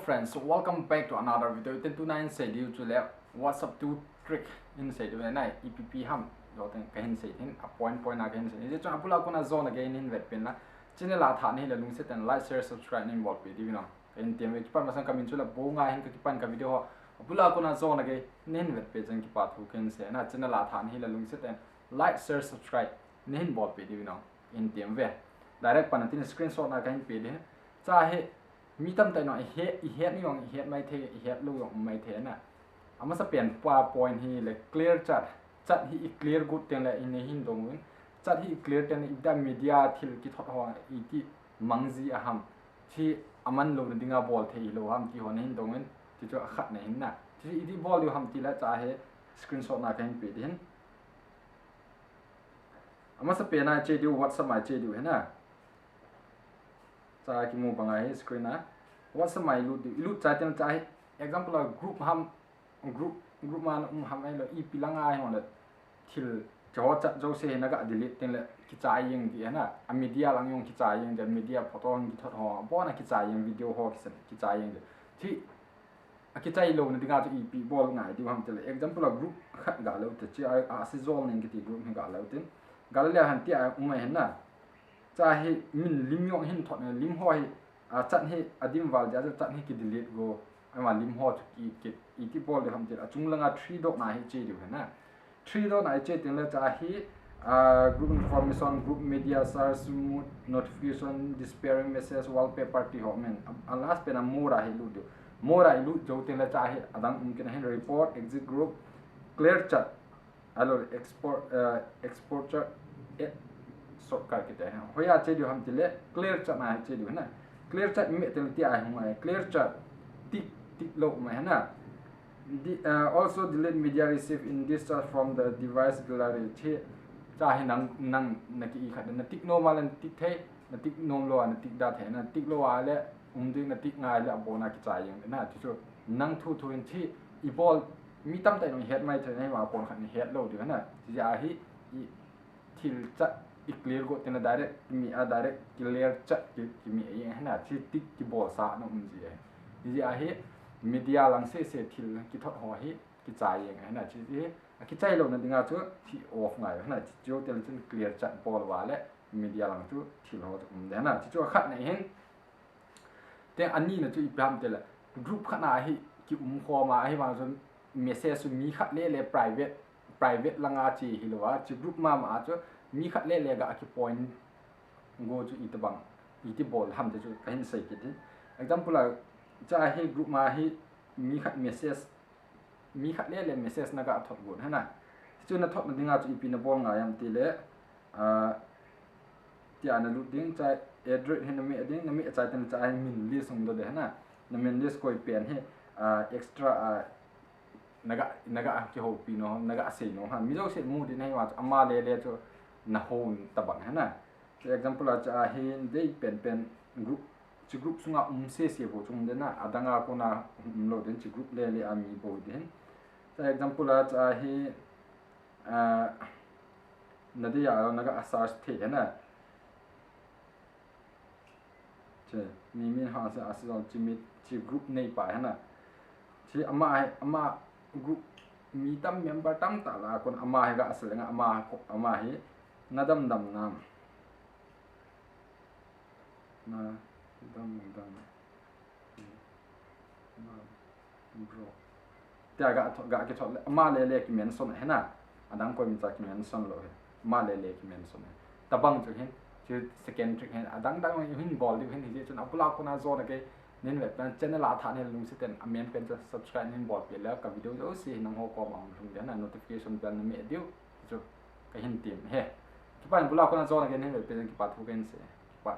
friends, welcome back to another video. 1029 say you to left what's up to trick in say the night EPP ham do ten kahin say in a point na kahin say je chon apula kona zone again in vet pen na channel la tha ni la lung set and like share subscribe in bot video no in tem which par masan kamin chula bo nga hin ka pan ka video apula kona zone again nin vet pe jang ki pa thu ken say na channel la tha ni la lung set and like share subscribe nin bot video no in tem ve direct panatin screenshot na kahin pe de cha heมีตั้มแต่หน่อยเฮ็ดนี่ของเฮ็ดไม่เทเฮ็ดลูกของไม่เทน่ะเอามาสเปลี่ยนปลาปอยน์ฮีเลย clear จัดฮี clear good เต็งเลยอินในหินตรงนู้นจัดฮี clear เต็งอีกด้านมีเดียที่กิทอดหัวอีกที่มังซีอะฮัมที่อามันลงดิ้งอาบอลเทอีโลฮัมที่หัวในหินตรงนู้นที่จะขัดในหินน่ะที่อีที่บอลอยู่ฮัมที่ละจ่าให้ screenshot น่ะกันไปดิเห็นเอามาสเปลี่ยนน่ะเจดิววัดสมัยเจดิวเห็นน่ะจ่ายกี่โมงบางไงสกรีนนะว่าสมัยลุดจ่ายเต็มจ่าย example กรุ๊ปฮัมกรุ๊ปมันฮัมไอ้เลยอีพิลังไอ้หัวเลยที่จะว่าจะเสียนักดิลิทเต็มเลยกิจายยังดีนะอเมดิอาลังยงกิจายยังเดี๋ยวมีเดียโฟโต้กิทอดหัวบ่นะกิจายยังวิดีโอหัวกิจายยังเดี๋ยวที่กิจายโลนึงก็จะอีพีบอลง่ายดีฮัมเต็มเลย example กรุ๊ปกาเลวแต่ที่ไอ้ซีโซนนึงกิที่กรุ๊ปกาเลวเต็มกาเลวหันที่ไอ้ไม่เห็นนะจะให้มินลิมยองหินถอดลิมห้อยจัดให้อดีมวาลจะจัดให้กิดดิลิทโกไอ้มาลิมห้อยทุกอีที่บอลเลยทำเจอจุงลังอ่ะ3 ดอกไหนเจดีอยู่นะ3 ดอกไหนเจถึงแล้วจะให้group information group media search smooth notification displaying message wallpaper ที่หอมมันอัน last เป็นโมราให้รู้ดูโมราให้รู้จะถึงแล้วจะให้อดังมกันให้ report exit group clear chat allo exporterสกัดกิจให้หัวเจดียวทำทีเล่ clear จัดมาเจดียวนะ clear จัดมีแต่ที่ไอ้หัว clear จัดติ๊กโลกมาเห็นนะ also delete media receive in discharge from the device gallery ที่จะให้นั่งนักอีกขัดนักติ๊กโนมาแล้วติ๊กเทนักติ๊กโนโลนักติ๊กดาเทนักติ๊กโลอะไรดึงนักติ๊กง่ายแล้วโบนักกิจอย่างนั้นที่สุดนั่งทูที่อีบอลมีตั้มแต่หน่วยเฮดไม่ถึงให้มาปนขันเฮดโลดีนะที่จะให้ที่จะอีก clear ก็เป็นdirect มีdirect clear จัดที่มีอย่างนั้นที่ติ๊กที่บอลสาน้องจีที่ไอ้มีเดียหลังเสียที่ที่ทอดหัวที่ที่จ่ายอย่างนั้นที่ที่จ่ายลงนั่นดึงเอาตัวที่ off ไงนั่นที่โจเตลที่ clear จัดบอลว่าและมีเดียหลังตัวที่เราจะนั่นที่โจขัดในเห็นแต่อันนี้นะที่อีกแบบเดียวละ group ขนาดที่คอมาให้มาจน message มีขัดเล่ private ลังอาจีฮิโลว่าที่ group มาจนมีขัดเล่ๆก็อาจจะ point go จุอีตบังอีที่บอลทำจะจุเห็นใส่กิจ example จะให้ group มาให้มีขัด message มีขัดเล่ๆ message นั่นก็ถอดบทให้นะจุดนั้นถอดมันดึงเอาจุอีปีนบอลง่ายอย่างที่เล่ที่อันนั้นรูดดิ้งจะ address ให้น้ำมีดิ้งน้ำมีใจแต่จะให้มินลิสต์ส่งตัวเดียวนะน้ำมินลิสต์ก็เปลี่ยนให้extraนักที่เขาปีน้องนักเสียน้องฮะมีเจ้าเสียมูดินให้ว่าอามาเล่ๆจุน่าโหนตบังฮะนะ example จะให้ได้เป็นกลุ่มที่กลุ่มสุงาเสียผู้ชมเดนะอาดังอาคนน่ะโหลดที่กลุ่มเล่ๆอามีบ่ดินแต่ example จะให้นั่นที่เรานักอาสาเทนะใช่มีหาเสียอาสาที่มีที่กลุ่มในป่าฮะนะที่อามา group มีตั้ม member ตั้มตาลาคนอามาให้ก็อาศัยงอามาให้นาดำน้ำนาดำบรแต่ก็คิดว่าอามาเล่ๆกิเมนส่วนเห็นนะอันนั้นก็มีจากกิเมนส่วนเลยมาเล่ๆกิเมนส่วนตะบังจุเห็นจุ second trick เห็นอันนั้นหินบอลดิเห็นที่จนอัปลาคนน่าโซนกันนี่แบบเป็นช่องลาทานให้ลุงสิเต็นอเมนเป็นจะ subscribe ให้บอลไปแล้วกับวิดีโอจะสิน้องเขาก็มาลุงเดี๋ยวนะ notification เป็นไม่เดียวจุก็เห็นทีมเฮ้ที่บ้านบุลาคนน่าโซนกันนี่แบบเป็นกี่ปัดทุกคนเสียกี่ปัด